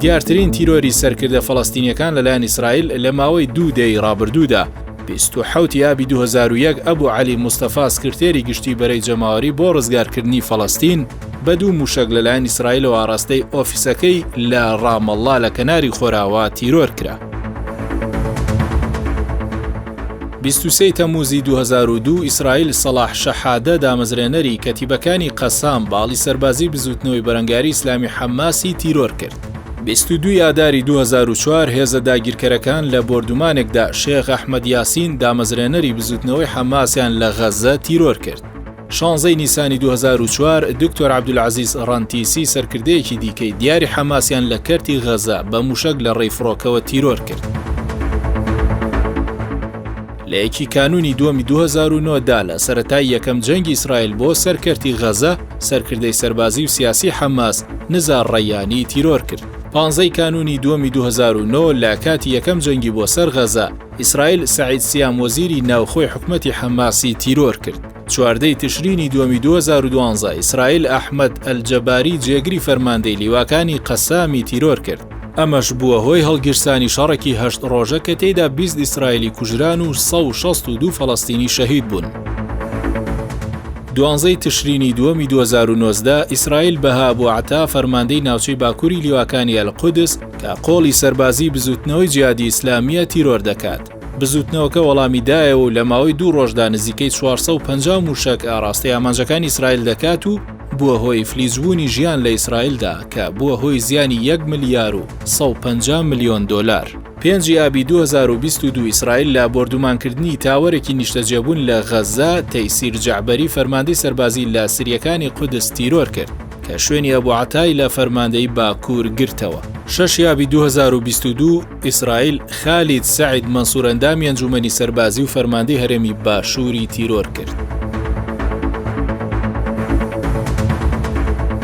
دیارترین تیرۆری سەرکردە فەڵەستینیەکان لەلایەن ئیسرائیل لە ماوەی 2 دەی ڕابردوودا 27 یابی 2001 ئەبوو عەلی موستەفا سکرتێری گشتی بەرەی جەماوەری بۆ ڕزگارکردنی فەڵەستین بە 2 موشک لەلایەن ئیسرائیلەوە ئاراستەی ئۆفیسەکەی لە ڕامەڵڵا لە کەناری خۆراوە تیرۆر کرا. 23 تەمووزی 2002 ئیسرائیل سەلاح شەحادە دامەزرێنەری کەتیبەکانی قەسام باڵی سەربازی بزوتنەوەی بەرەنگاری ئیسلامی حەماسی تیرۆر کرد. 22 ئاداری 2004 هێزە داگیرکەرەکان لە بۆردومانێکدا شێخ ئەحمەد یاسین دامەزرێنەری بزوتنەوەی حەماسیان لە غەزە تیرۆر کرد. 16 نیسانی 2004 دکتۆر عەبدولعەزیز ڕەنتیسی سەرکردەیەکی دیکەی دیاری حەماسیان لە کەرتی غەزە بە موشک لە ڕێی فڕۆکەوە تیرۆر کرد. لە یەکی کانونی دووەمی 2009دا لە سەرەتای یەکەم جەنگی ئیسرائیل بۆ سەرکەرتی غەزە سەرکردەی سەربازی و سیاسی حەماس نزار ڕەیانی تیرۆر کرد. 15 کانونی دووەمی 2009 لە کاتی یەکەم جەنگی بۆ سەر غەزە ئیسرائیل سەعید سیام وەزیری ناوخۆی حکومەتی حەماسی تیرۆر کرد. 14 تشرینی دووەمی 2012 ئیسرائیل ئەحمەد ئەلجەباری جێگری فەرماندەی لیواکانی قەسامی تیرۆر کرد. ئەمەش بووە هۆی هەڵگیرسانی شەڕێکی 8 ڕۆژە کە تێیدا 20 ئیسرائیلی کوژران و 162 فەڵەستینی شەهید بوون. 12 تشرینی دووەمی 2019 ئیسرائیل بە ئەبوو عەتا فەرماندەی ناوچەی باکووری لیواکانی ئەلقودس کە قۆڵی سەربازی بزوتنەوەی جیهادی ئیسلامیە تیرۆر دەکات. بزوتنەوەکە وەڵامی دایەوە و لە ماوەی 2 ڕۆژدا نزیکەی 450 موشک ئاراستەی ئامانجەکانی ئیسرائیل دەکات و بووە هۆی فلیزبوونی ژیان لە ئیسرائیلدا کە بووە هۆی زیانی 1 ملیار و 150 ملیۆن دۆلار. 5 ئابی 2022 ئیسرائیل لە بۆردومانکردنی تاوەرێکی نیشتەجێبوون لە غەزە تەیسیر جەعبەری فەرماندەی سەربازی لە سریەکانی قودس تیرۆر کرد کە شوێنی ئەبوو عەتای لە فەرماندەی باکوور گرتەوە. 6 ئابی 2022 ئیسرائیل خالید سەعید مەنسوور ئەندامی ئەنجومەنی سەربازی و فەرماندەی هەرێمی باشووری تیرۆر کرد.